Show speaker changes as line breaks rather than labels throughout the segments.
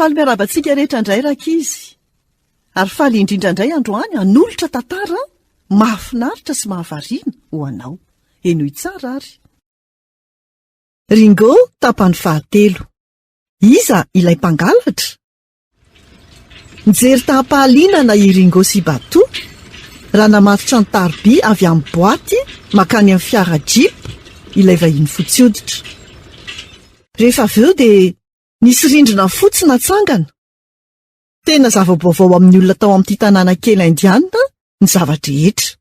faly miarabantsika rehetra indray rakizy. Ary faly indrindra indray androany hanolotra tantara mahafinaritra sy mahavariana ho anao. Enoy tsara ary. Ringo tapany fahatelo. Iza ilay mpangalatra? Nijery tahapahalinana i Ringo sy Bato raha namatotra ny tarby avy amin'ny boaty makany amin'ny fiara jeep ilay vahiny fotsioditra. Rehefa avy eo dia nisy rindrina fotsy natsangana. Tena zava-baovao amin'ny olona tao amin'ity tanàna kely indiana ny zavatra-drehetra.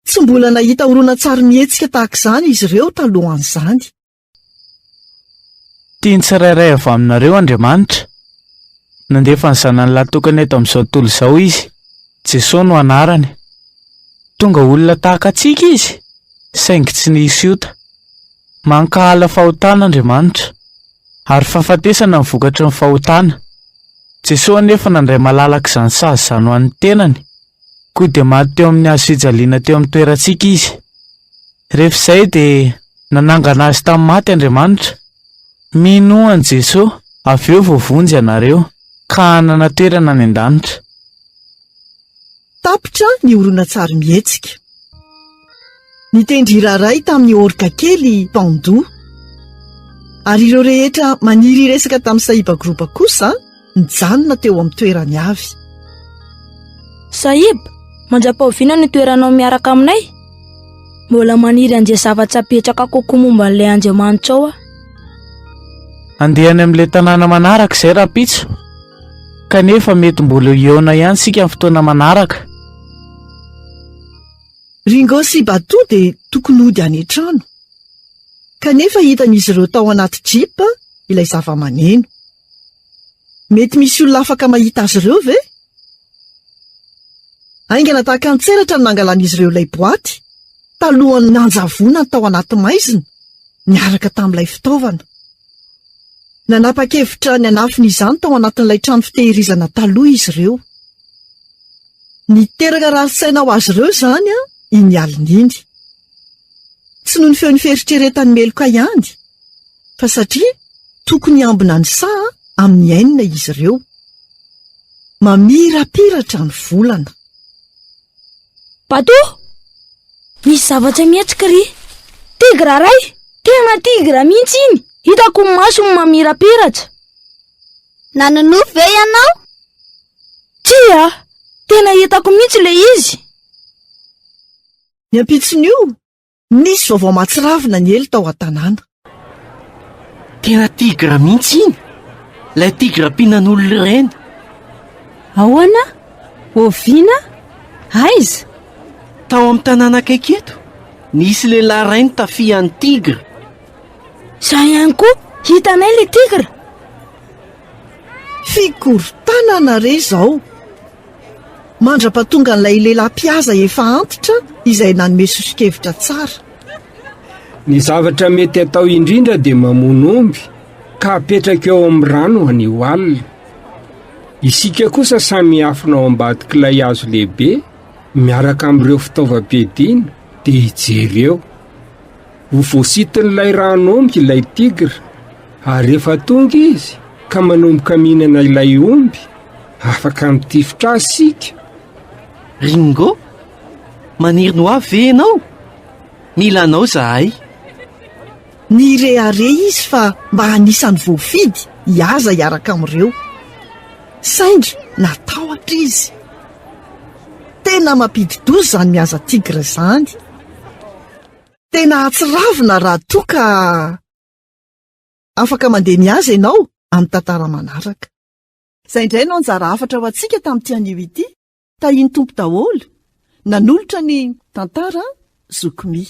Tsy mbola nahita horonan-tsary mihetsika tahak'izany izy ireo talohan'izany.
Tiany tsirairay avy aminareo Andriamanitra. Nandefa ny zanany latokany eto amin'izao tontolo izao izy. Jesosy no anarany. Tonga olona tahaka antsika izy, saingy tsy nisy ota. Mankahala fahotana Andriamanitra, ary fahafatesana ny vokatry ny fahotana. Jesosy anefa nandray malalaka izany sazy izany ho an'ny tenany, koa dia maty teo amin'ny hazo fijaliana teo amin'ny toerantsika izy. Rehefa izay dia nanangana azy tamin'ny maty Andriamanitra. Minoany Jesosy, avy eo voavonjy ianareo, ka hanana toerana any an-danitra.
Tapitra ny horonan-tsary mihetsika. Nitendry raray tamin'ny orika kely Pandou. Ary ireo rehetra maniry resaka tamin'ny sahibagoroba kosa nijanona teo amin'ny toerany avy.
Sahib, manjam-pahoviana ny toeranao miaraka aminay? Mbola maniry an'izay zavatra apetraka kokoa momba an'ilay Andriamanitra ao.
Andehany amin'ilay tanàna manaraka izay rapitso, kanefa mety mbola eona ihany sika amin'ny fotoana manaraka.
Ringo sy Bato dia tokony hody any an-trano. Kanefa hitan'izy ireo tao anaty jeep ilay zava-maneno. Mety misy olona afaka mahita azy ireo ve? Aingana tahaka ny tseratra no nangalan'izy ireo ilay boaty talohany nanjavona tao anaty maizina niaraka tamin'ilay fitaovana. Nanapa-kevitra ny anafiny izany tao anatin'ilay trano fitehirizana taloha izy ireo. Niteraka rarin-tsaina ho azy ireo izany iny alina iny. Tsy noho ny feon'ny fieritreretany meloka ihany, fa satria tokony ambina ny saha amin'ny ainina izy ireo. Mamirapiratra ny volana.
Bato! Misy zavatra mihetsika ry. Tigra ray! Tena tigra mihitsy iny! Hitako ny masony mamirapiratra.
Nanonofy ve ianao?
Tsia! Tena hitako mihitsy le izy.
Ny ampitson'io, nisy vaovao mahatsiravina ny elo tao an-tanàna.
Tena tigra mihitsy iny. Ilay tigra mpinan'olona ireny.
Ahoana? Oviana? Aiza?
Tao amin'ny tanàna akaiky eto, nisy lehilahy ray nitafihan'ny tigra.
Izay ihany koa, hitanay le tigra.
Fikorontanana re izao. Mandra-pahatonga n'ilay lehilahy mpihaza efa antitra izay nanome sosokevitra tsara.
Ny zavatra mety atao indrindra dia mamono omby ka apetraka eo amin'ny rano anio alina. Isika kosa samy afina ao ambadik'ilay hazo lehibe miaraka amin'ireo fitaovam-piadiana dia hijery eo. Ho voasitin'ilay ran'omby ilay tigra, ary rehefa tonga izy ka manomboka mihinana ilay omby, afaka mitifitra azy sika.
Ringo, maniry no avy ve ianao? Mila anao zahay.
Ny rehare izy fa mba anisany voafidy hiaza hiaraka amin'ireo. Saingy natahotra izy. Tena mampidi-doza izany mihaza tigra izany. Tena atsiravina raha toa ka afaka mandeha mihaza ianao amin'ny tantara manaraka. Izay indray no anjara hafatra ho antsika tamin'ity anio ity. Tahiny tompo daholo, nanolotra ny tantara zokomy.